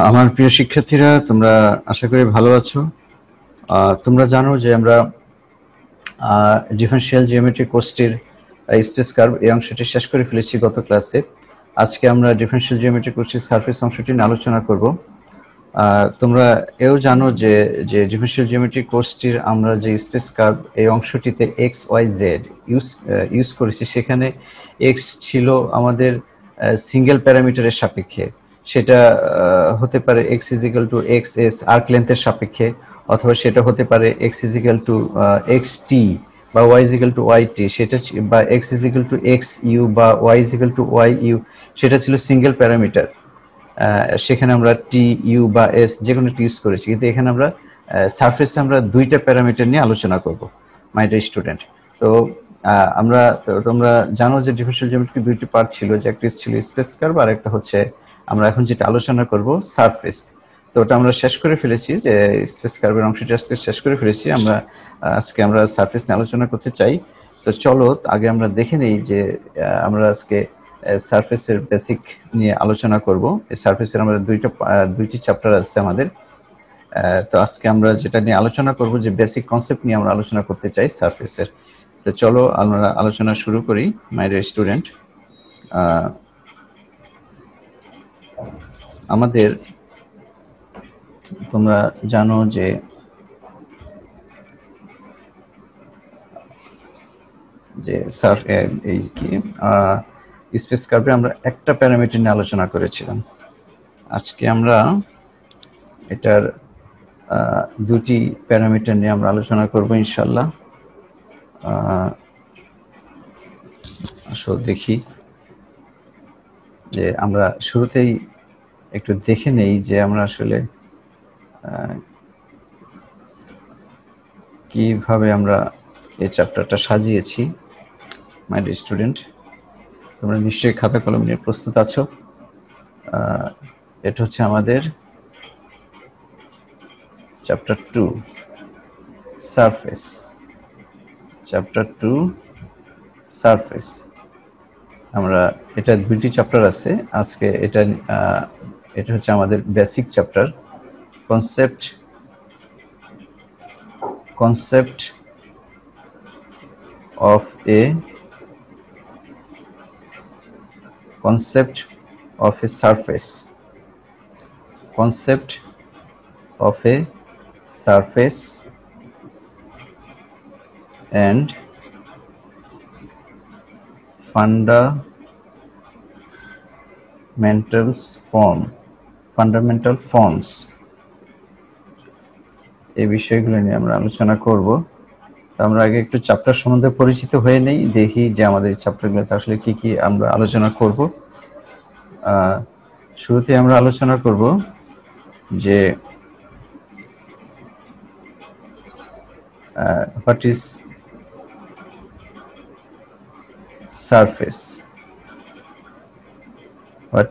আমার প্রিয় শিক্ষার্থীরা, তোমরা আশা করি ভালো আছো। তোমরা জানো যে আমরা ডিফারেনশিয়াল জিওমেট্রি কোর্সটির স্পেস কার্ভ এই অংশটি শেষ করে ফেলেছি গত ক্লাসে। আজকে আমরা ডিফারেনশিয়াল জিওমেট্রি কোর্সটির সারফেস অংশটি নিয়ে আলোচনা করব। তোমরা এও জানো যে ডিফারেনশিয়াল জিওমেট্রি কোর্সটির আমরা যে স্পেস কার্ভ এই অংশটিতে এক্স ওয়াই জেড ইউজ করেছি, সেখানে এক্স ছিল আমাদের সিঙ্গেল প্যারামিটারের সাপেক্ষে। সেটা হতে পারে x equal to x s arc লেন্থের সাপেক্ষে, অথবা সেটা হতে পারে x equal to x t বা y equal to y t, সেটা বা x equal to x u বা y equal to y u, সেটা ছিল সিঙ্গেল প্যারামিটার। সেখানে আমরা টি ইউ বা এস যে কোনো ইউজ করেছি, কিন্তু এখানে আমরা সারফেসে আমরা দুইটা প্যারামিটার নিয়ে আলোচনা করব মাই ডিয়ার স্টুডেন্ট। তো তোমরা জানো যে ডিফারেনশিয়াল জিওমেট্রি দুইটি পার্ট ছিল, যে একটা ছিল স্পেস কার্ভ আর একটা হচ্ছে আমরা এখন যেটা আলোচনা করব সারফেস। তো ওটা আমরা শেষ করে ফেলেছি, যে স্পেস কার্ভের অংশটি আজকে শেষ করে ফেলেছি। আজকে আমরা সারফেস নিয়ে আলোচনা করতে চাই। তো চলো আগে আমরা দেখে নেই যে আমরা আজকে সারফেসের বেসিক নিয়ে আলোচনা করব। এই সারফেসের আমাদের দুইটি চ্যাপ্টার আছে আমাদের। তো আজকে আমরা যেটা নিয়ে আলোচনা করব, যে বেসিক কনসেপ্ট নিয়ে আমরা আলোচনা করতে চাই সারফেসের। তো চলো আমরা আলোচনা শুরু করি মাই ডিয়ার স্টুডেন্ট। আমাদের তোমরা জানো যে এই কি স্পেস কার্ভে আমরা একটা প্যারামিটার নিয়ে আলোচনা করেছিলাম। আজকে আমরা এটার দুটি প্যারামিটার নিয়ে আমরা আলোচনা করব ইনশাআল্লাহ। আসলে দেখি যে আমরা শুরুতেই একটু দেখে নেই যে আমরা আসলে কিভাবে আমরা এই চ্যাপ্টারটা সাজিয়েছি। মাই ডিয়ার স্টুডেন্ট, তোমরা নিশ্চয়ই খাতা কলম নিয়ে প্রস্তুত আছো। এটা হচ্ছে আমাদের চ্যাপ্টার 2 সারফেস। Chapter 2 surface. আমরা এটা দুটি চ্যাপ্টার আছে। আজকে এটা হচ্ছে আমাদের basic chapter, concept of A surface. Concept of a surface and fundamental forms। এই বিষয়গুলো নিয়ে আমরা আলোচনা করব। আমরা আগে একটু চ্যাপ্টার সম্বন্ধে পরিচিত হয়ে নেই, দেখি যে আমাদের চ্যাপ্টারগুলোতে আসলে কি কি আমরা আলোচনা করব। শুরুতে আমরা আলোচনা করব যে what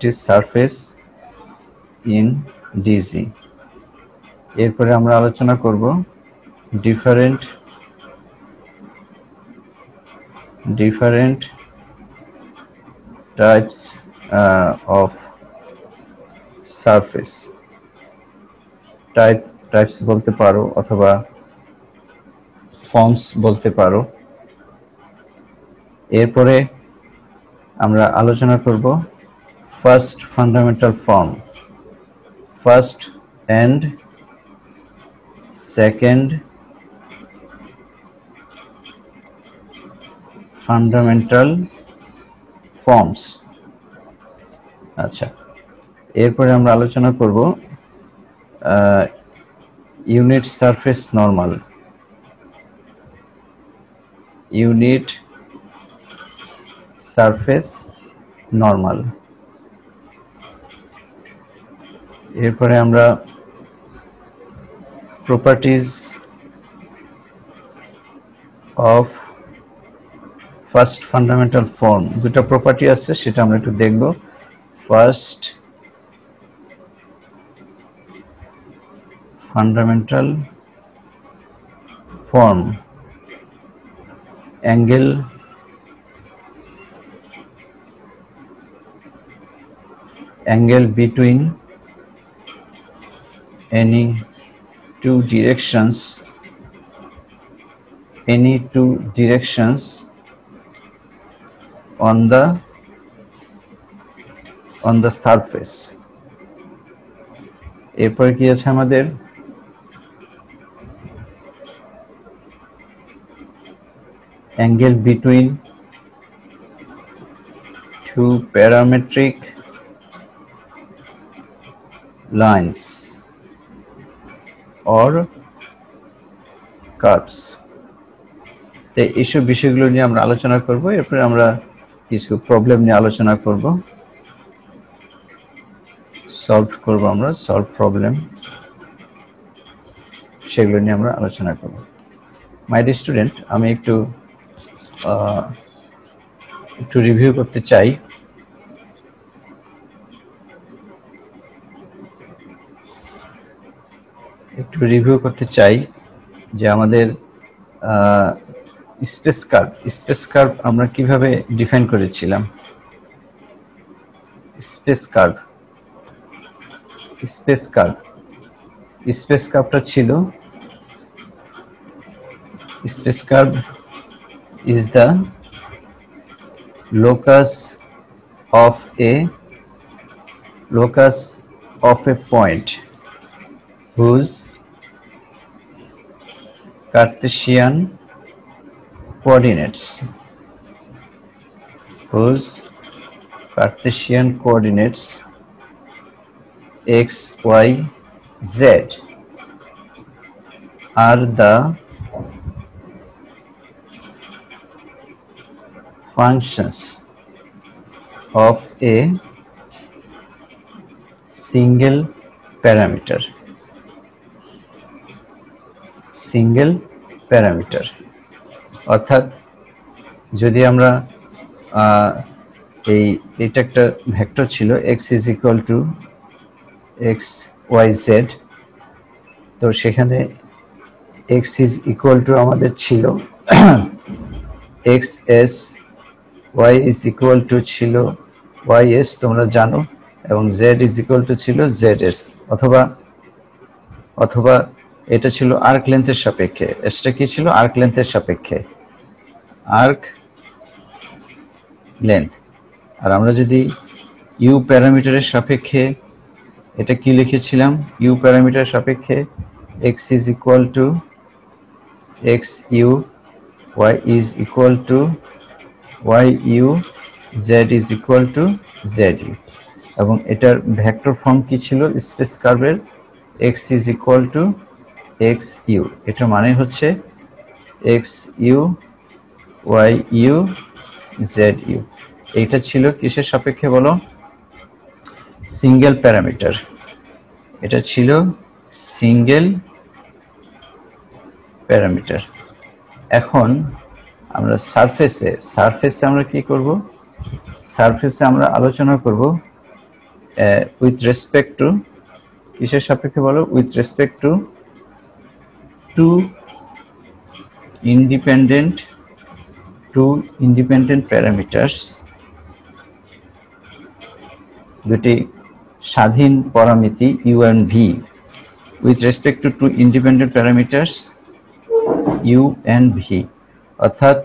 is surface in DG। এরপরে আমরা আলোচনা করব different types of surface। Types বলতে পারো অথবা ফর্মস বলতে পারো। এরপরে আমরা আলোচনা করব first fundamental form, first and second fundamental forms. আচ্ছা, এরপরে আমরা আলোচনা করব unit surface normal, unit surface normal. এরপরে আমরা properties of first fundamental form. দুটো প্রপার্টি আছে, সেটা আমরা একটু দেখব। First fundamental form, angle between any two directions on the surface. এরপর কি আছে আমাদের angle between two parametric lines or curves. এইসব বিষয়গুলো নিয়ে আমরা আলোচনা করব। এরপর আমরা কিছু প্রবলেম নিয়ে আলোচনা করব, সলভ প্রবলেম, সেগুলো নিয়ে আমরা আলোচনা করব। মাই ডিয়ার স্টুডেন্ট, আমি একটু রিভিউ করতে চাই। যে আমাদের স্পেস কার্ভ আমরা কিভাবে ডিফাইন করেছিলাম। স্পেস কার্ভটা ছিল, space curve is the locus of a point whose Cartesian coordinates x, y, z are the functions of a single parameter. অর্থাৎ যদি আমরা এটা একটা ভেক্টর ছিল x is equal to x, y, z, তো সেখানে x is equal to আমাদের ছিল xs, y is equal to ছিল ys, তোমরা জানো, এবং z is equal to ছিল zs, অথবা এটা ছিল আর্ক লেন্থের সাপেক্ষে। এটা কি ছিল? আর্ক লেন্থের সাপেক্ষে, আর্ক লেন্থ। আর আমরা যদি ইউ প্যারামিটারের সাপেক্ষে এটা কি লিখেছিলাম? ইউ প্যারামিটারের সাপেক্ষে x is equal to xu, y is equal to yu, z is equal to zu, এবং এটার ভেক্টর ফর্ম কি ছিল স্পেস কার্ভের? x is equal to xu, এটা মানে হচ্ছে xu, yu, zu। এইটা ছিল কিসের সাপেক্ষে বলো? Single parameter. এটা ছিল সিঙ্গেল প্যারামিটার। এখন আমরা সারফেসে আমরা কি করব? সারফেসে আমরা আলোচনা করব উইথ রেসপেক্ট টু কিসের সাপেক্ষে বলো? With respect to two independent parameters, দুটি স্বাধীন পরামিতি u and v, with respect to two independent parameters u and v। অর্থাৎ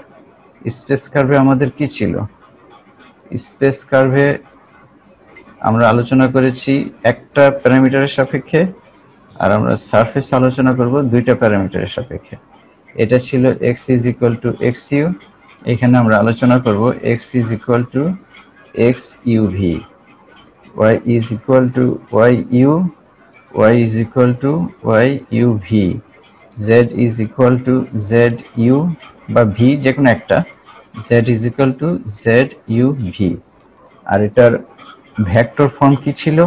স্পেস কার্ভে আমাদের কি ছিল? স্পেস কার্ভে আমরা আলোচনা করেছি একটা প্যারামিটারের সাপেক্ষে, আর আমরা সারফেস আলোচনা করব দুইটা প্যারামিটারের সাপেক্ষে। এটা ছিল x is equal to xu, এখানে আমরা আলোচনা করব x is equal to xuv, y is equal to yu, y is equal to yuv, z is equal to zu বা v যে কোনো একটা, z is equal to zuv। আর এটার vector form কি ছিল?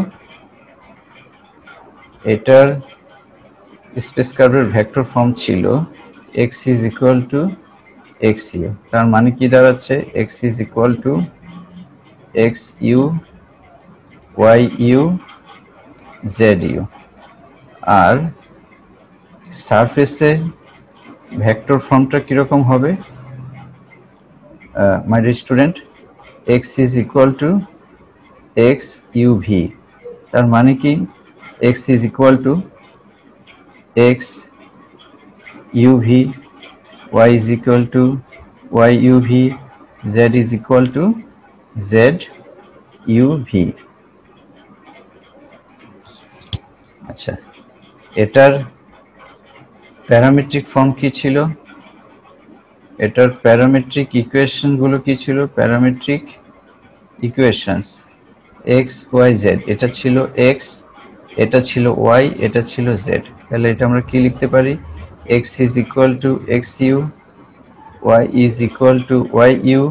এটার স্পেস কার্ভের ভেক্টর ফর্ম ছিল x is equal to xu, তার মানে কি দাঁড়াচ্ছে? x is equal to xu, yu, zu। আর সারফেসে ভেক্টর ফর্মটা কিরকম হবে মাই dear student? x is equal to xuv, তার মানে কি? x is equal to x uv, y is equal to y uv, z is equal to z uv। আচ্ছা, এটার parametric form কি ছিল? এটার প্যারামেট্রিক ইকুয়েশন গুলো কি ছিল? Parametric equations x y z, এটা ছিল এক্স, এটা ছিল ওয়াই, এটা ছিল জেড। তাহলে এটা আমরা কি লিখতে পারি? X is equal to x u, y is equal to y u,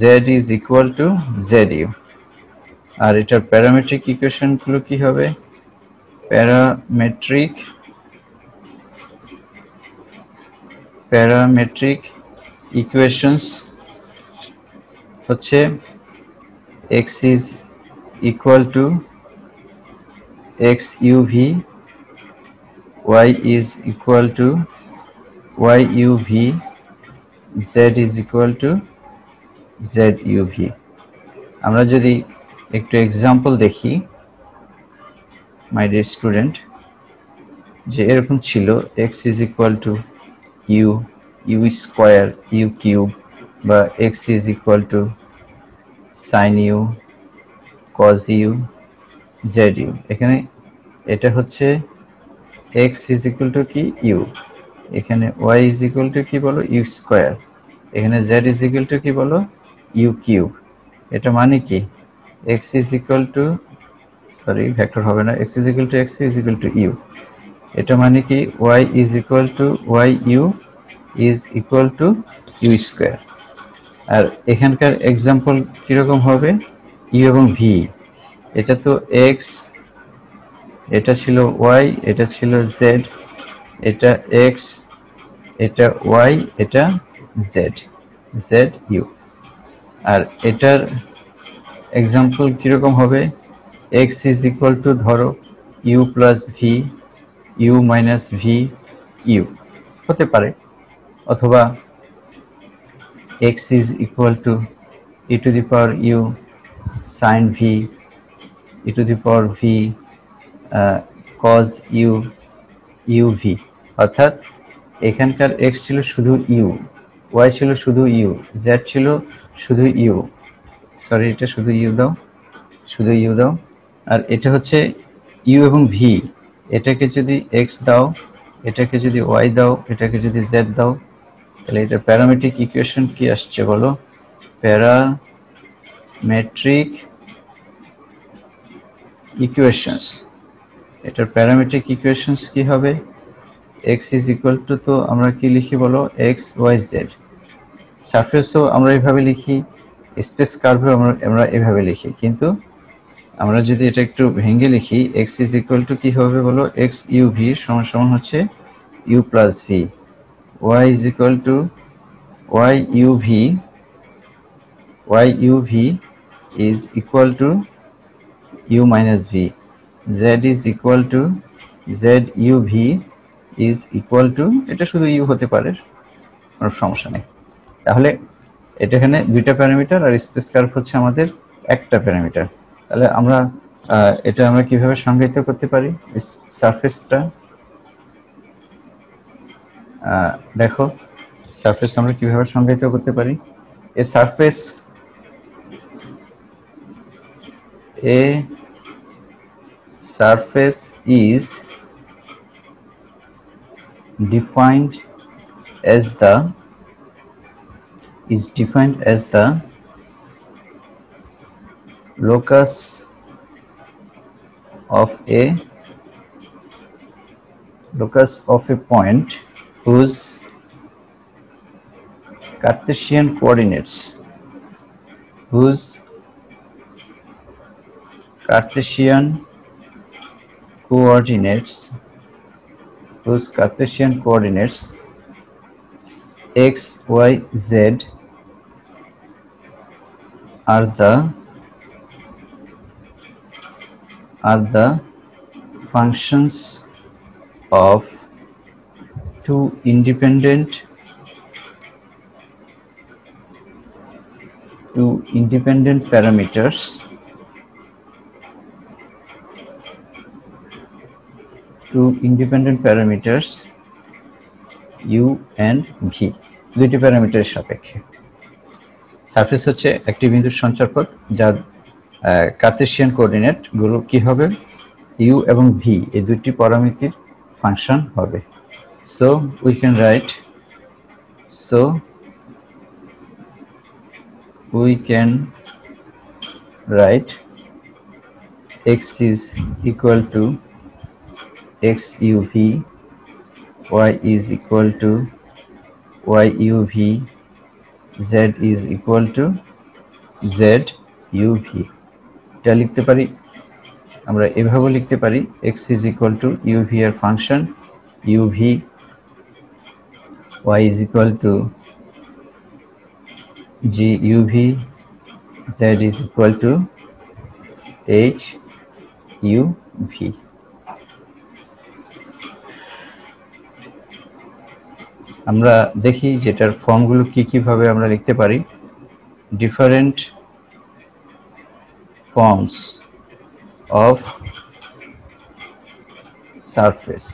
z is equal to z u. আর এটার প্যারামেট্রিক ইকুয়েশন গুলো কি হবে? প্যারামেট্রিক ইকুয়েশনস হচ্ছে x is equal to x uv, y is equal to y uv, z is equal to z uv। আমরা যদি একটু example দেখি মাই ডিয়ার স্টুডেন্ট, যে এরকম ছিল x is equal to u, u square, u cube, বা x is equal to sin u, cos u, z u। এখানে এটা হচ্ছে x is equal to কি? u। এখানে y is equal to কি বলো? u square. এখানে z is equal to কি বলো? u cube. এটা মানে কি? x is equal to, sorry vector হবে না, x is equal to x is equal to u। এটা মানে কি? y is equal to y u is equal to u square. আর এখানকার এক্সাম্পল কিরকম হবে? u এবং v, এটা তো x, এটা ছিল y, এটা ছিল z, এটা x, এটা y, এটা z, z u। আর এটার এক্সাম্পল কিরকম হবে? x is equal to ধরো u plus v, u minus v u হতে পারে, অথবা x is equal to e to the power u sin v, e to the power v cos u uv। অর্থাৎ এখানকার x ছিল শুধু u, y ছিল শুধু u, z ছিল শুধু u, সরি এটা শুধু u দাও, শুধু u দাও। আর এটা হচ্ছে u এবং v, এটাকে যদি x দাও, এটাকে যদি y দাও, এটাকে যদি z দাও, তাহলে এটা প্যারামেট্রিক ইকুয়েশন কি আসছে বলো? Parametric equations. এটার প্যারামেট্রিক ইকুয়েশনস কি হবে? x is equal to, তো আমরা কি লিখি বলো? x y z। সারফেসও আমরা এভাবে লিখি, স্পেস কার্ভেও আমরা এভাবে লিখি, কিন্তু আমরা যদি এটা একটু ভেঙে লিখি, x is equal to কি হবে বলো? x u v সমান সমান হচ্ছে u plus v, y is equal to y u v, y u v is equal to u minus v, z is equal to z u v is equal to, এটা শুধু u হতে পারে, কোনো সমস্যা নেই। তাহলে এটা এখানে দুইটা প্যারামিটার আর স্পেস কার্ভ হচ্ছে আমাদের একটা প্যারামিটার। তাহলে আমরা এটা আমরা কিভাবে সংজ্ঞায়িত করতে পারি? সারফেসটা দেখো, সারফেস আমরা কিভাবে সংজ্ঞায়িত করতে পারি? এ surface, a surface is defined as the locus of a point whose Cartesian coordinates x, y, z are the functions of two independent parameters two independent parameters u and v, দুইটি প্যারামিটারের সাপেক্ষে। Surface হচ্ছে একটি বিন্দুর সঞ্চারপথ যার Cartesian coordinate গুলো কি হবে, u এবং v এই দুইটি পরামিতির ফাংশন হবে। So we can write x is equal to x uv, y is equal to y uv, z is equal to z uv। এটা লিখতে পারি আমরা এভাবে লিখতে পারি x is equal to uv এর function uv, y is equal to g uv, z is equal to h uv। আমরা দেখি যেটার ফর্মগুলো কিভাবে আমরা লিখতে পারি। Different forms of surface.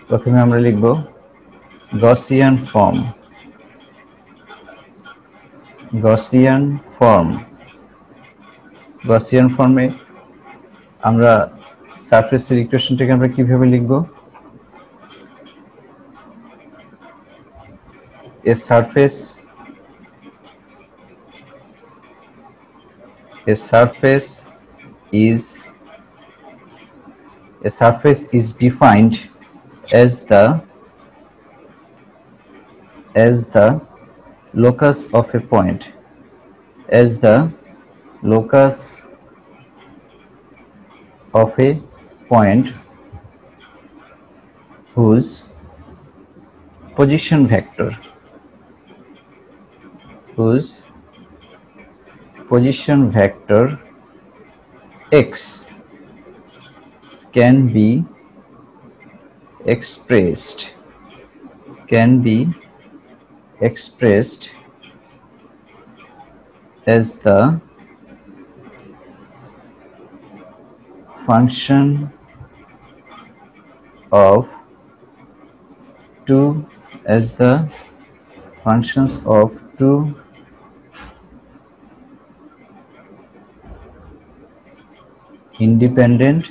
প্রথমে আমরা লিখব গসিয়ান ফর্ম। গসিয়ান ফর্মে আমরা সারফেসের ইকুয়েশনটাকে আমরা কিভাবে লিখব? A surface is defined as the locus of a point, whose position vector x can be expressed as the function of two independent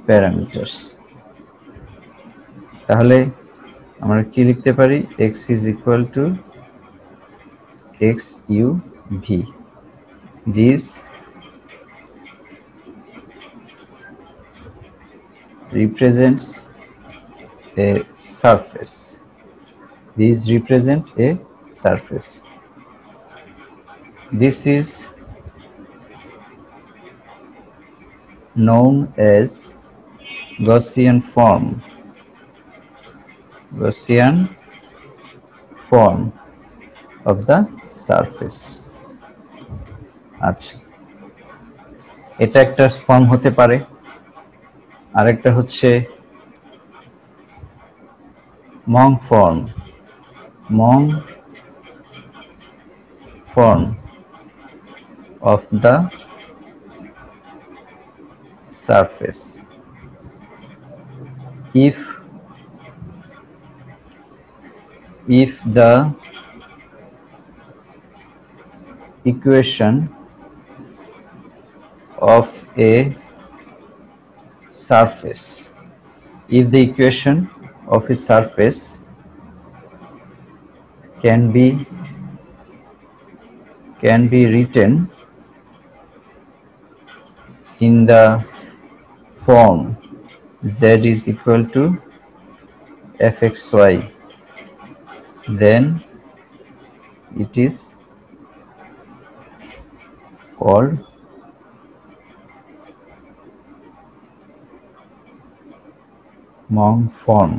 parameters। তাহলে আমরা কি লিখতে পারি? x is equal to x u v. This represents a surface. This is known as Gaussian form of the surface। আচ্ছা, এটা একটা form হতে পারে। আরেকটা হচ্ছে Mong form of the surface. If the equation of a surface can be written in the form z is equal to fxy, then it is called Mong form.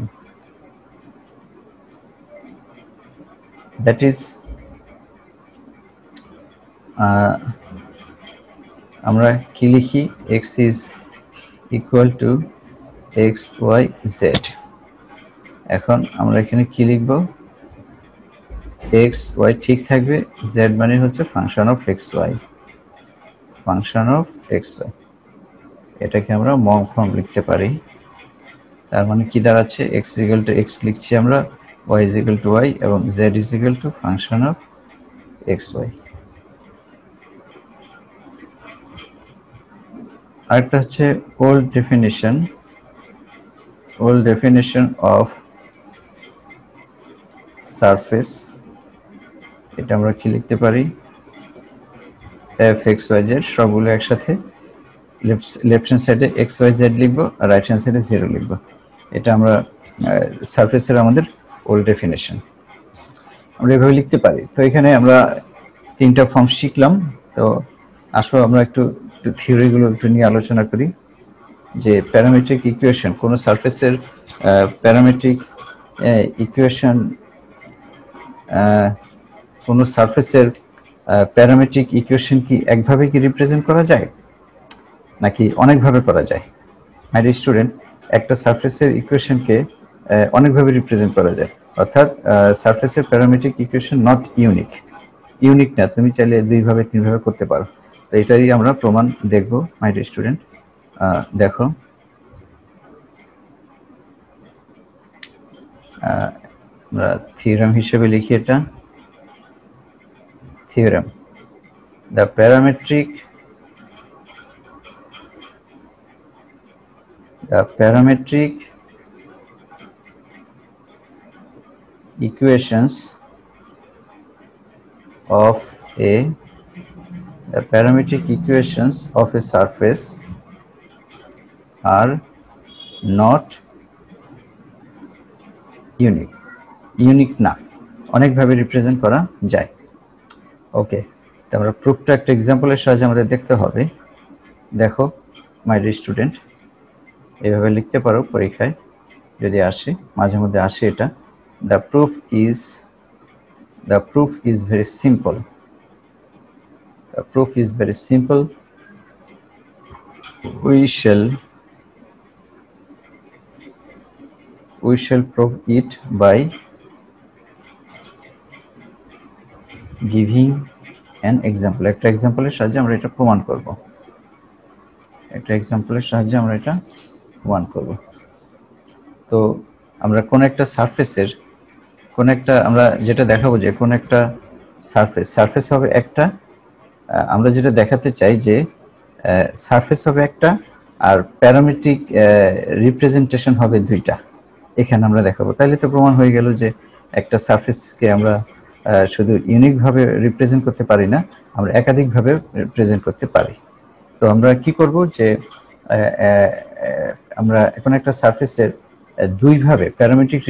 That is আমরা কি লিখি? x is equal to x y z। এখন আমরা এখানে কি লিখব? x y ঠিক থাকবে, z মানে হচ্ছে function of x y। Function of x y. এটাকে আমরা মং ফর্ম লিখতে পারি। তার মানে কি দাঁড়াচ্ছে, এক্স ইকুয়াল টু এক্স লিখছি আমরা, y is equal to y এবং z is equal to function of x y. আরেকটা হচ্ছে ওল্ড ডেফিনিশন অফ সারফেস। এটা আমরা কি লিখতে পারি, এফ এক্স ওয়াই জেড সবগুলো একসাথে লেফট হ্যান্ড সাইডে এক্স ওয়াই জেড লিখবো আর রাইট হ্যান্ড সাইডে জিরো লিখবো। এটা আমরা সারফেসের আমাদের ওল্ড ডেফিনেশন, আমরা এভাবে লিখতে পারি। তো এখানে আমরা তিনটা ফর্ম শিখলাম। তো আসলে আমরা একটু থিওরিগুলো একটু নিয়ে আলোচনা করি, যে প্যারামেট্রিক ইকুয়েশন, কোন সারফেসের প্যারামেট্রিক ইকুয়েশন, কোন সারফেসের প্যারামেট্রিক ইকুয়েশন কি একভাবে কি রিপ্রেজেন্ট করা যায় নাকি অনেকভাবে করা যায়? মাই ডিয়ার স্টুডেন্ট, একটা সারফেসের ইকুয়েশনকে অনেকভাবে রিপ্রেজেন্ট করা যায়, অর্থাৎ সারফেসের প্যারামেট্রিক ইকুয়েশন নট ইউনিক না, তুমি চাইলে দুইভাবে তিনভাবে করতে পারো। তো এটারই আমরা প্রমাণ দেখব মাই ডিয়ার স্টুডেন্ট। দেখো, আমরা থিওরেম হিসেবে লিখি এটা, theorem, the parametric equations of a surface are not unique না, অনেকভাবে রিপ্রেজেন্ট করা যায়। ওকে, তো আমরা প্রুফটা একটা এক্সাম্পলের সাহায্যে আমাদের দেখতে হবে। দেখো মাই ডিয়ার স্টুডেন্ট, এইভাবে লিখতে পারো পরীক্ষায় যদি আসে, মাঝে মধ্যে আসে এটা। The proof is very simple. The proof is very simple. We shall prove it by giving an example. একটা এক্সাম্পলের সাহায্যে আমরা এটা প্রমাণ করব। তো আমরা কোন একটা সারফেসের আমরা যেটা দেখাবো যে কোন একটা সারফেস হবে একটা, আমরা যেটা দেখাতে চাই যে সারফেস হবে একটা আর প্যারামেট্রিক রিপ্রেজেন্টেশন হবে দুইটা, এখানে আমরা দেখাবো। তাহলে তো প্রমাণ হয়ে গেল যে একটা সারফেসকে আমরা শুধু ইউনিক ভাবে রিপ্রেজেন্ট করতে পারি না, আমরা একাধিক ভাবে রিপ্রেজেন্ট করতে পারি। তো আমরা কি করব যে আমরা এখন একটা সারফেসের দুইভাবে প্যারামেট্রিক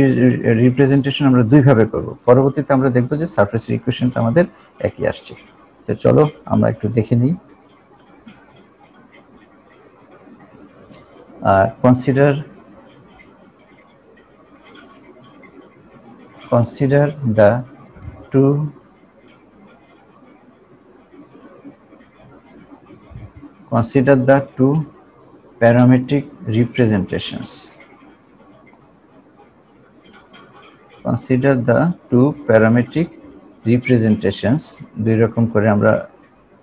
রিপ্রেজেন্টেশন আমরা দুইভাবে করব, পরবর্তীতে আমরা দেখব যে সারফেসের ইকুয়েশনটা আমাদের একই আসছে। তো চলো আমরা একটু দেখে নিই। consider the two parametric representations. দুই রকম করে আমরা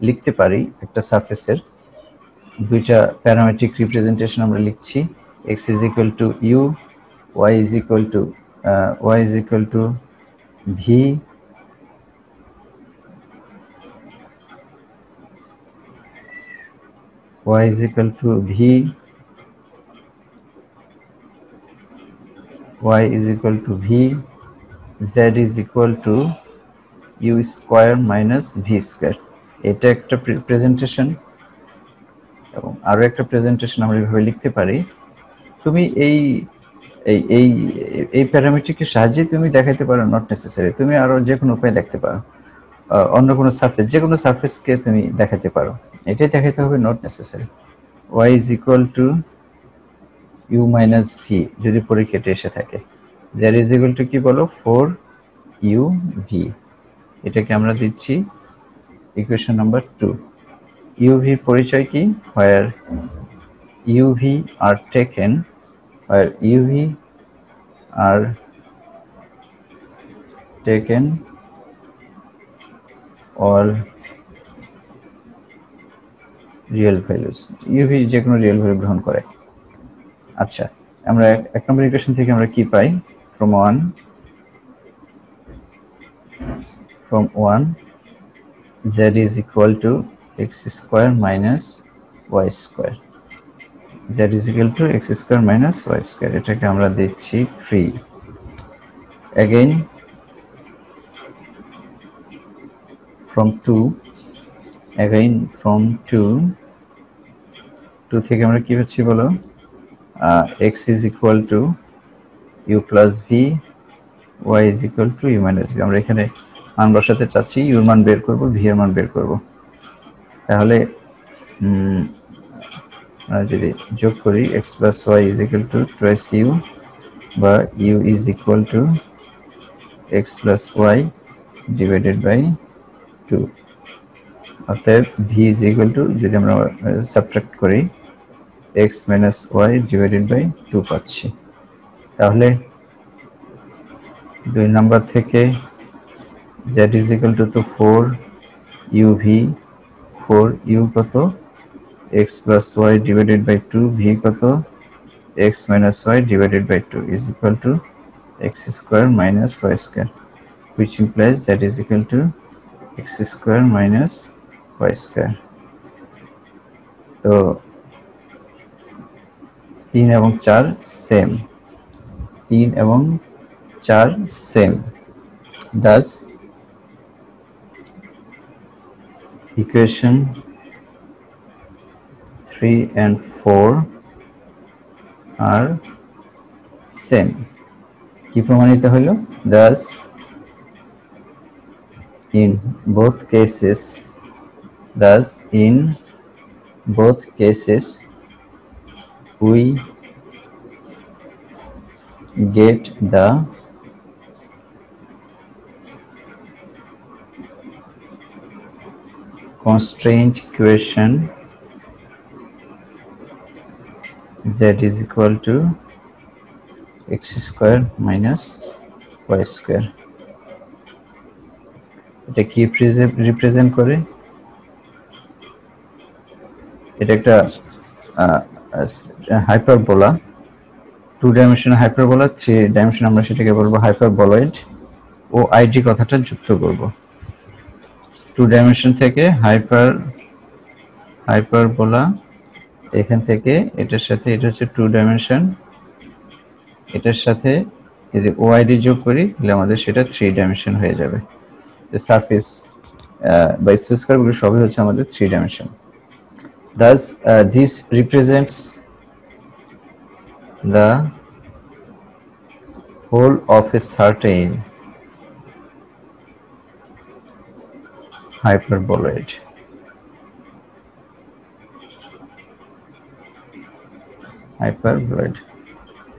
লিখতে পারি একটা সারফেসের দুইটা প্যারামেট্রিক রিপ্রেজেন্টেশন আমরা লিখছি। x is equal to u, y is equal to v, y is equal to v, y is equal to v, z is equal to u square minus v square। এটা একটা presentation, এবং আরো একটা presentation আমরা এইভাবে লিখতে পারি। তুমি এই এই এই প্যারামেট্রিকের সাহায্যে তুমি দেখাইতে পারো, নট নেসেসারি তুমি আরো যে কোনো উপায়ে দেখতে পারো, অন্য কোনো সারফেস, যে কোনো সারফেসকে তুমি দেখাতে পারো, এটাই দেখাইতে হবে, not necessary. y is equal to u minus v যদি পরীক্ষাতে এসে থাকে, z is equal to কি বলো 4uv, এটাকে আমরা দিচ্ছি ইকুয়েশন নাম্বার 2। uv পরিচয় কি, where uv are taken or real values, UV যে কোনো রিয়েল ভ্যালু গ্রহণ করে। আচ্ছা, আমরা এক নম্বর ইকুয়েশন থেকে আমরা কি পাই? from 1 z is equal to x square minus y square, z is equal to x square minus y square, এটাকে আমরা দিচ্ছি 3। again from 2 থেকে আমরা কি পাচ্ছি বলো? x is equal to u plus v, y is equal to u minus v। আমরা এখানে মান বসাতে চাচ্ছি, u এর মান বের করব, v এর মান বের করব। তাহলে যদি যোগ করি x plus y is equal to twice u, বা u is equal to x plus y divided by 2, অতএব v is equal to, যদি আমরা সাবট্রাক্ট করি, x minus y divided by 2 পাচ্ছি। তাহলে 2 নাম্বার থেকে z is equal to 4 uv, 4u কত? x plus y divided by 2, v কত? x minus y divided by 2 is equal to x square minus y square, which implies z is equal to x square minus y square। তো 3 এবং 4 same, 3 এবং 4 same, thus equation 3 and 4 are same। কি প্রমাণিত হলো? thus in both cases we get the constraint equation z is equal to x square minus y square। এটা কি represent করে? এটা একটা হাইপারবোলা, 2 ডাইমেনশনাল হাইপারবোলা, 3 ডাইমেনশন আমরা সেটাকে বলবো হাইপারবোলয়েড, ও আইডি কথাটা যুক্ত করব। 2 ডাইমেনশন থেকে হাইপারবোলা, এখান থেকে এটার সাথে, এটা হচ্ছে 2 ডাইমেনশন, এটার সাথে যদি ওআইডি যোগ করি তাহলে আমাদের সেটা 3 ডাইমেনশন হয়ে যাবে। সারফেস বা স্পেস কার্ভগুলো সবই হচ্ছে আমাদের 3 dimension. thus this represents the whole of a certain hyperboloid,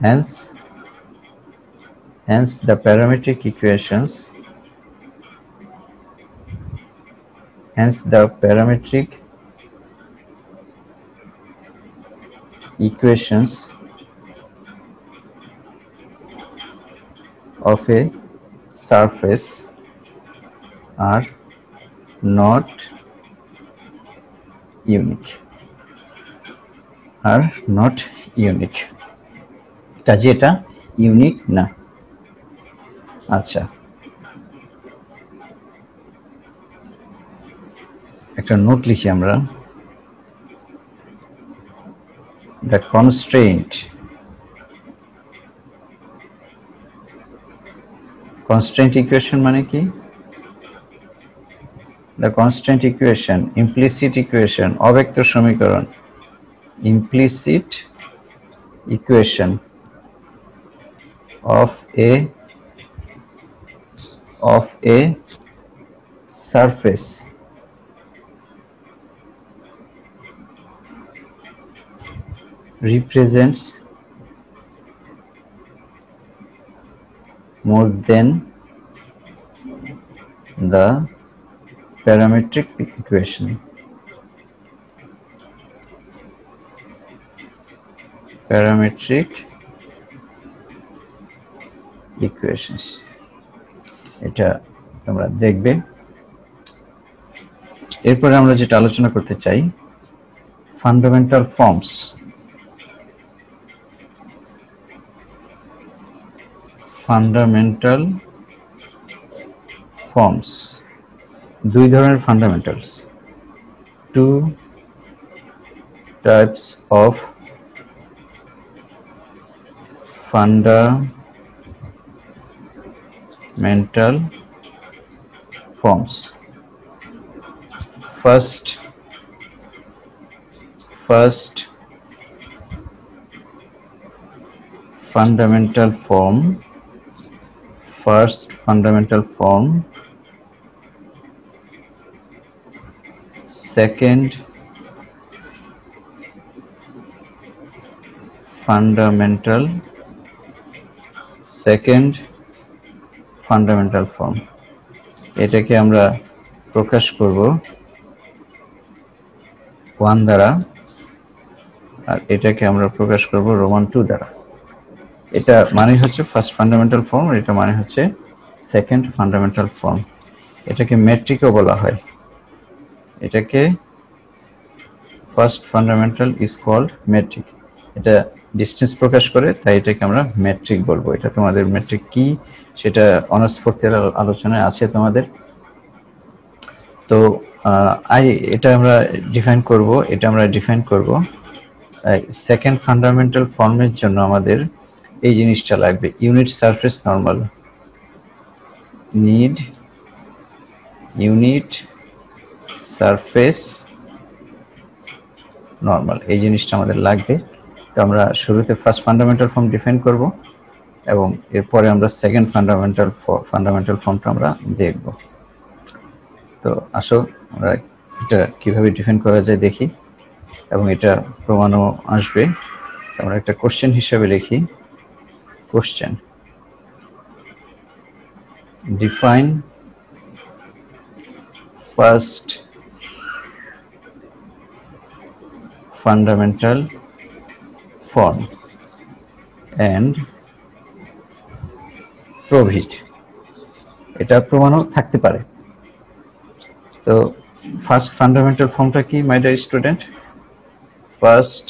hence the parametric equations of a surface are not unique, কাজে এটা ইউনিক না। আচ্ছা, একটা নোট লিখি আমরা, the constraint equation মানে কি? the constraint equation, implicit equation, অব্যক্ত সমীকরণ, implicit equation of a surface represents more than the parametric equation. Parametric equations, এটা তোমরা দেখবে। এরপরে আমরা যেটা আলোচনা করতে চাই fundamental forms. Fundamental forms. দুই ধরনের fundamentals. Two types of fundamental forms. First fundamental form. First fundamental form. Second fundamental form. এটাকে আমরা প্রকাশ করব 1 দ্বারা আর এটাকে আমরা প্রকাশ করব রোমান 2 দ্বারা। এটা মানে হচ্ছে ফার্স্ট ফান্ডামেন্টাল ফর্ম আর এটা মানে হচ্ছে সেকেন্ড ফান্ডামেন্টাল ফর্ম। এটাকে মেট্রিকও বলা হয়। এটাকে first fundamental is called metric. এটা ডিসটেন্স প্রকাশ করে, তাই এটাকে আমরা মেট্রিক বলবো। এটা তোমাদের মেট্রিক কি সেটা অনার্স ফোর্থ ইয়ার আলোচনায় আছে তোমাদের। তো এটা আমরা ডিফাইন করব। সেকেন্ড ফান্ডামেন্টাল ফর্মের জন্য আমাদের এই জিনিসটা লাগবে, unit surface normal. Need unit surface normal, এই জিনিসটা আমাদের লাগবে। তো আমরা শুরুতে ফার্স্ট ফান্ডামেন্টাল ফর্ম ডিফাইন করব এবং এরপরে আমরা সেকেন্ড ফান্ডামেন্টাল ফর্মটা আমরা দেখব। তো আসো আমরা এটা কিভাবে ডিফাইন করা যায় দেখি, এবং এটা প্রমাণও আসবে। আমরা একটা কোশ্চেন হিসেবে লিখি, question define first fundamental form and prove it। এটা প্রমাণও থাকতে পারে। তো ফার্স্ট ফান্ডামেন্টাল ফর্মটা কি my dear student? First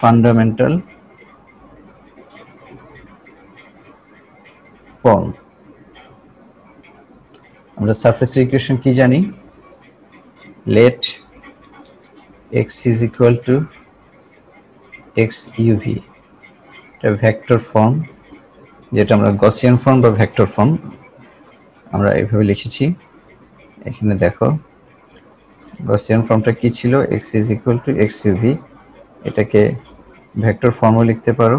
fundamental form, আমরা সারফেসের ইকুয়েশন কি জানি? Let x is equal to x uv, এটা ভেক্টর ফর্ম, যেটা আমরা গসিয়ান ফর্ম বা ভেক্টর ফর্ম আমরা এইভাবে লিখেছি। এখানে দেখো গসিয়ান ফর্মটা কি ছিল? x is equal to x uv, এটাকে ভেক্টর ফর্মও লিখতে পারো।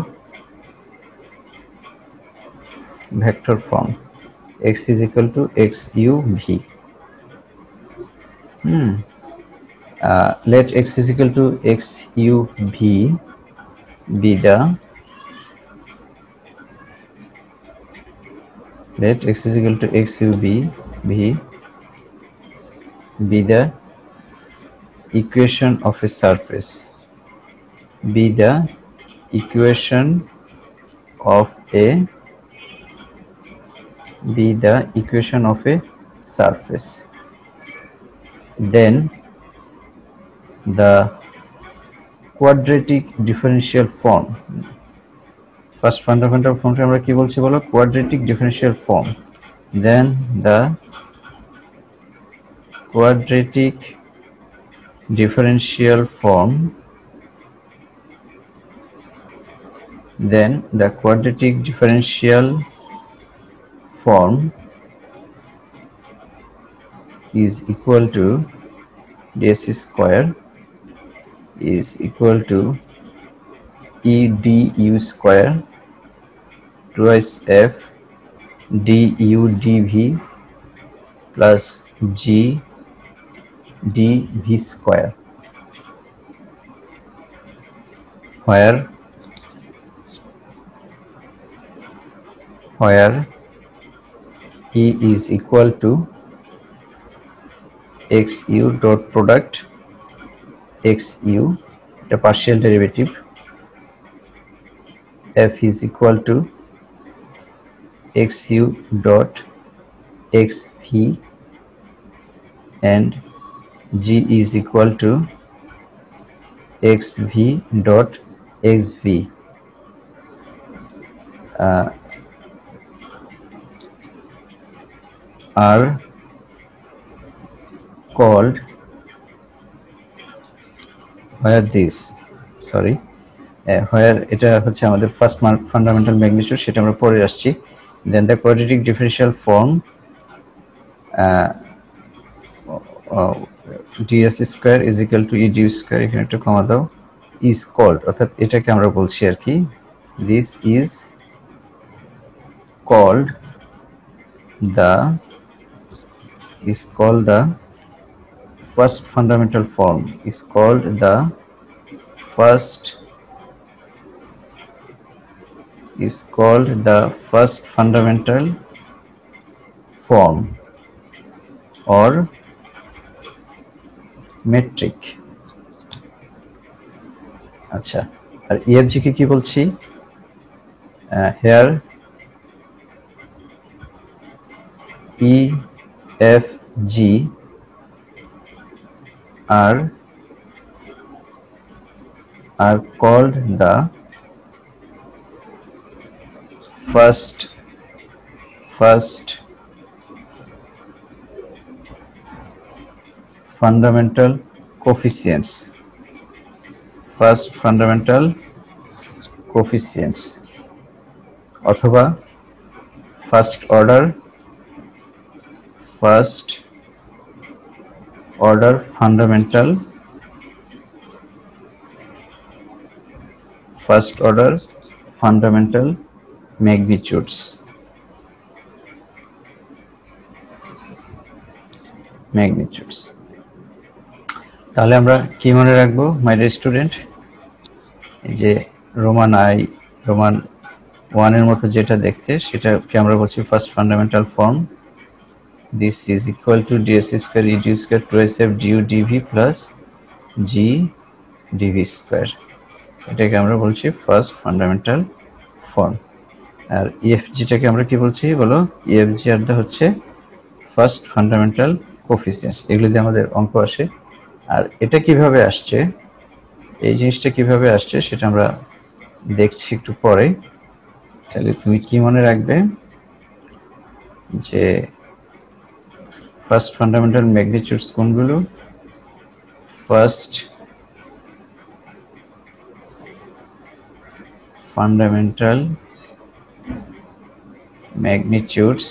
Vector form x is equal to x uv। Let x is equal to x u v be the, let x is equal to x u v be the equation of a surface, be the equation of a surface, then the quadratic differential form। First fundamental ফর্মটা আমরা কি বলছি বলো? quadratic differential form, then the quadratic differential form, then the quadratic differential form is equal to ds square is equal to e du square twice f du dv plus g dv square, where e is equal to xu dot product xu, the partial derivative, f is equal to xu dot xv and G is equal to xv dot xv are called where this sorry where এটা হচ্ছে আমাদের first fundamental magnitude, সেটা আমরা পরে আসছি। Then the quadratic differential form ds square is equal to ed square, এখানে একটা কমা দাও, ইজ কল্ড, অর্থাৎ এটাকে আমরা বলছি আর কি, this is called the first fundamental form, is called the first fundamental form or metric। আচ্ছা, আর EFG কে কি বলছি? here EFG are called the first fundamental coefficients, অথবা first order fundamental magnitudes। তাহলে আমরা কি মনে রাখবো মাই ডিয়ার স্টুডেন্ট? এই যে রোমান 1 এর মতো যেটা দেখতে, সেটাকে আমরা বলছি first fundamental form. This is equal to ds square ed square 2sf du dv plus g dv square, এটাকে আমরা বলছি ফার্স্ট ফান্ডামেন্টাল ফর্ম। আর EFG টাকে আমরা কি বলছি বলো? EFG আর হচ্ছে ফার্স্ট ফান্ডামেন্টাল কোএফিসিয়েন্টস। এগুলো দিয়ে আমাদের অঙ্ক আসে। আর এটা কিভাবে আসছে, এই জিনিসটা কিভাবে আসছে সেটা আমরা দেখছি একটু পরে। তাহলে তুমি কি মনে রাখবে যে ফার্স্ট ফান্ডামেন্টাল ম্যাগনিটিউডস কোনগুলো? ফার্স্ট ফান্ডামেন্টাল ম্যাগনিটিউডস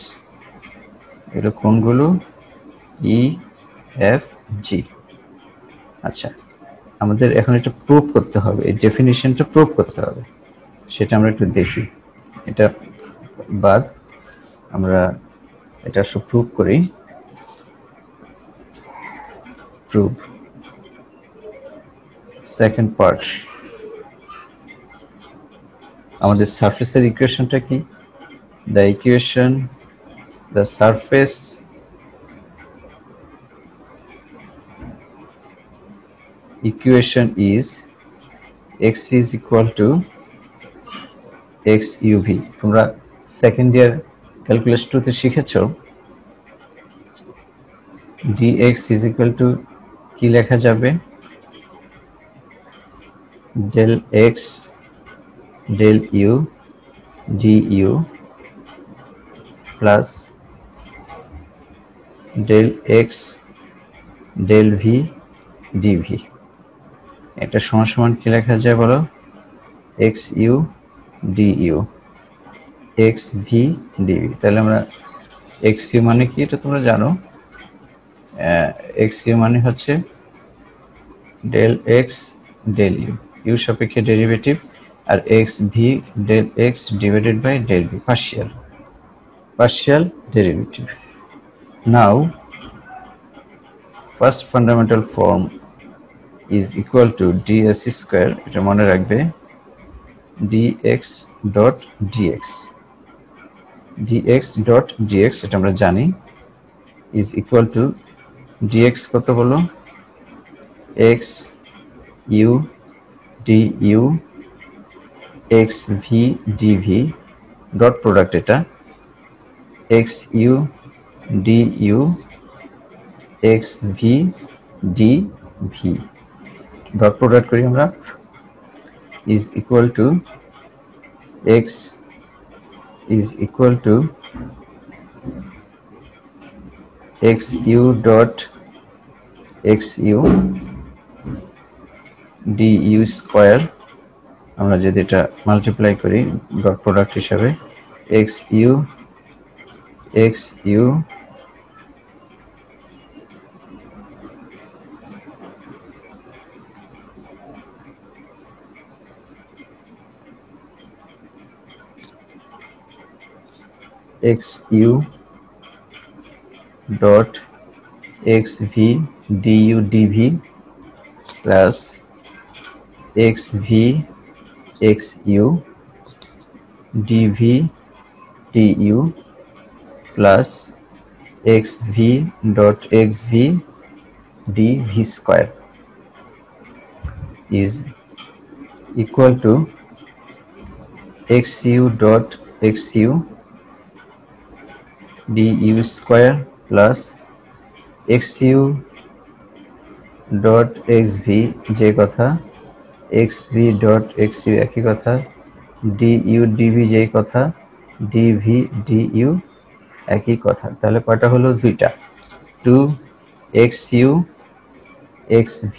এগুলো কোনগুলো? EFG। আচ্ছা, আমাদের এখন এটা প্রুভ করতে হবে, এই ডেফিনিশনটা প্রুভ করতে হবে, সেটা আমরা একটু দেখি। এটা বাদ আমরা এটা সব প্রুভ করি। প্রুভ সেকেন্ড পার্ট, আমাদের সারফেসের ইকুয়েশনটা কি? the surface equation is x is equal to x uv। তোমরা সেকেন্ড ইয়ার ক্যালকুলাস 2 তে শিখেছো dx is equal to কি লেখা যাবে? del x del u du plus del x del v dv। এটা সমান সমান কি লেখা যায় বলো? xu du xv dv। তাহলে আমরা xu মানে কি এটা তোমরা জানো, xu মানে হচ্ছে del x del u সাপেক্ষে derivative, R xv del x divided by del v partial derivative। Now first fundamental form is equal to ds square, এটা মনে রাখবে, dx dot dx এটা আমরা জানি, is equal to dx কত বলো? x u du xv dv dot product, এটা xu du xv D V dot product করি আমরা is equal to x is equal to xu dot xu du square আমরা যদি এটা মাল্টিপ্লাই করি dot product হিসাবে xu xu xu dot xv du dv plus xv xu dv du plus xv dot xv dv square is equal to xu dot xu du square plus xu dot xv যে কথা xv dot xu একই কথা du dv যে কথা dv du একই কথা তাহলে কয়টা হলো দুইটা 2 xu xv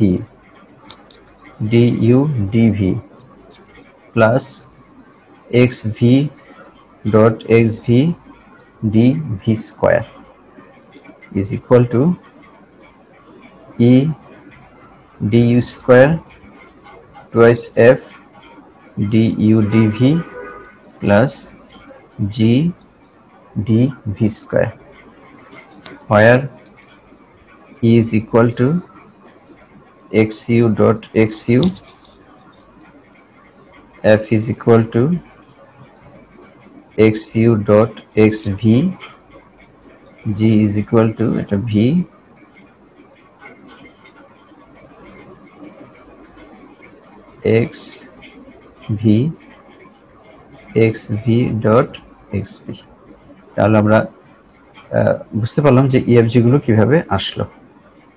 du dv plus xv dot xv dv square is equal to e du square twice f du dv plus g dv square where e is equal to xu dot xu f is equal to xu dot xv g is equal to এটা v xv xv dot xv তাহলে আমরা বুঝতে পারলাম যে EFG গুলো কিভাবে আসলো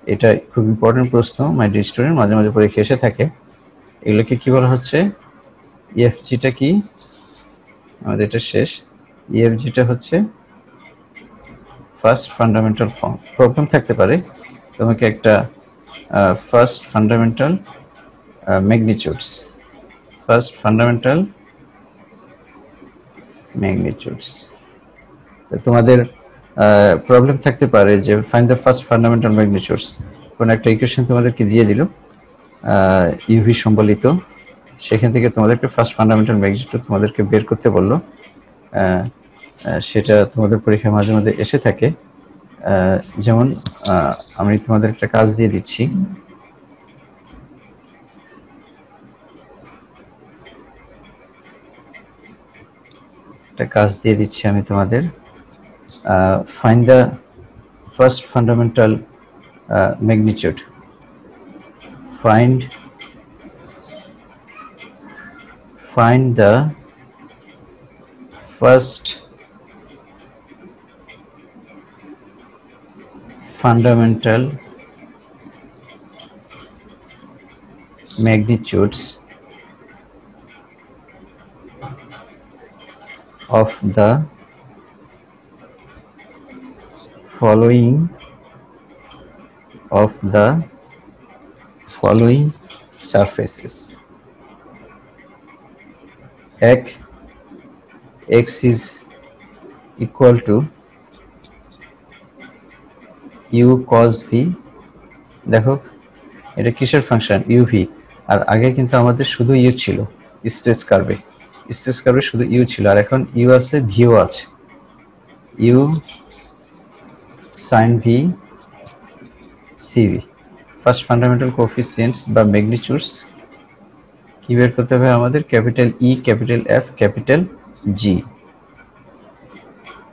এটা খুব ইম্পর্টেন্ট প্রশ্ন মাই ডিয়ার স্টুডেন্ট মাঝে মাঝে পরীক্ষা এসে থাকে এগুলোকে কি বলা হচ্ছে EFG টা কি আমাদের এটা শেষ EFG টা হচ্ছে ফার্স্ট ফান্ডামেন্টাল ফর্ম প্রবলেম থাকতে পারে তোমাকে একটা first fundamental magnitudes first fundamental magnitudes তোমাদের প্রবলেম থাকতে পারে যে find the first fundamental magnitudes কোন একটা ইকুয়েশন তোমাদেরকে দিয়ে দিল ইউভি সম্বলিত সেখান থেকে তোমাদের একটা ফার্স্ট ফান্ডামেন্টাল ম্যাগনিটিউড তোমাদেরকে বের করতে বললো সেটা তোমাদের পরীক্ষায় মাঝে মাঝে এসে থাকে যেমন আমি তোমাদের একটা কাজ দিয়ে দিচ্ছি আমি তোমাদের find the first fundamental magnitude find the first fundamental magnitudes of the following surfaces x is equal to u cos v দেখো এটা কিসের ফাংশন uv আর আগে কিন্তু আমাদের শুধু u ছিল স্পেস কার্ভে শুধু u ছিল আর এখন u আছে v ও আছে u sin v cv first fundamental coefficients বা ম্যাগনিটিউডস কি বের করতে হবে আমাদের capital E capital F capital G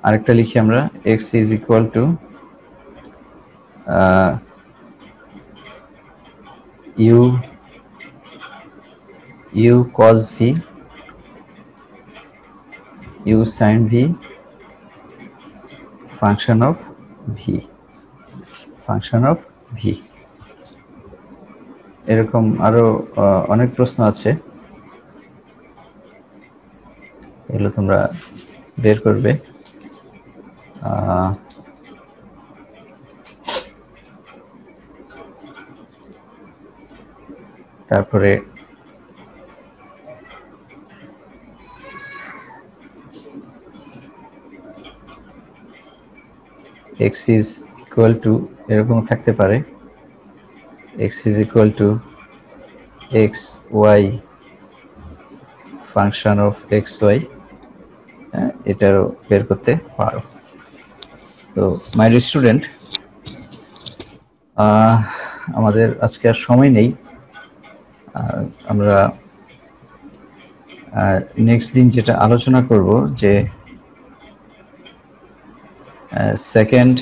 আরেকটা লিখি আমরা x is equal to u cos v u sin v function of v এরকম আরো অনেক প্রশ্ন আছে, এগুলো তোমরা বের করবে। তারপরে x is equal to এরকম থাকতে পারে, x is equal to x y function of x y, এটারও বের করতে পারো। তো মাই স্টুডেন্ট, আমাদের আজকে আর সময় নেই, আমরা নেক্সট দিন যেটা আলোচনা করব যে সেকেন্ড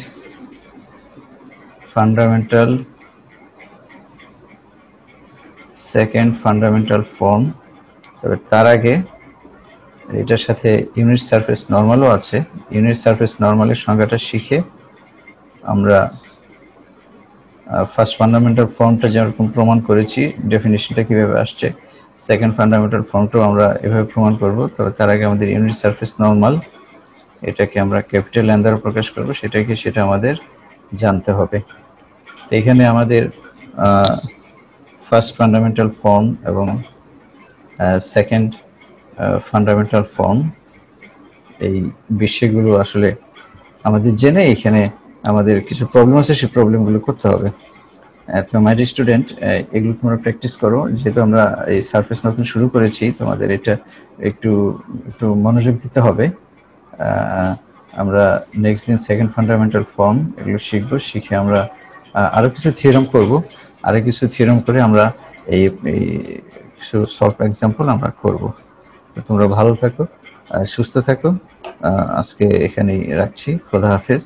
ফান্ডামেন্টাল ফর্ম। তবে তার আগে এটার সাথে ইউনিট সারফেস নরমালও আছে, ইউনিট সারফেস নরমালের সংজ্ঞাটা শিখে আমরা ফার্স্ট ফান্ডামেন্টাল ফর্মটা যেরকম প্রমাণ করেছি, ডেফিনিশনটা কিভাবে আসছে, সেকেন্ড ফান্ডামেন্টাল ফর্মটাও আমরা এভাবে প্রমাণ করব। তবে তার আগে আমাদের ইউনিট সারফেস নরমাল, এটাকে আমরা ক্যাপিটাল এন দ্বারা প্রকাশ করব, সেটা আমাদের জানতে হবে। এখানে আমাদের ফার্স্ট ফান্ডামেন্টাল ফর্ম এবং সেকেন্ড ফান্ডামেন্টাল ফর্ম, এই বিষয়গুলো আসলে আমাদের জেনে এখানে আমাদের কিছু প্রবলেম আছে, সেই প্রবলেমগুলো করতে হবে। তো মাই স্টুডেন্ট, এগুলো তোমরা প্র্যাকটিস করো, যেহেতু আমরা এই সারফেস নতুন শুরু করেছি, তোমাদের এটা একটু একটু মনোযোগ দিতে হবে। আমরা নেক্সট দিন সেকেন্ড ফান্ডামেন্টাল ফর্ম এগুলো শিখবো, শিখে আমরা আরো কিছু থিওরাম করব, আরো কিছু থিওরাম করে আমরা এই কিছু সলভ এক্সাম্পল আমরা করব। তোমরা ভালো থাকো, সুস্থ থাকো, আজকে এখানেই রাখছি। খোদা হাফেজ।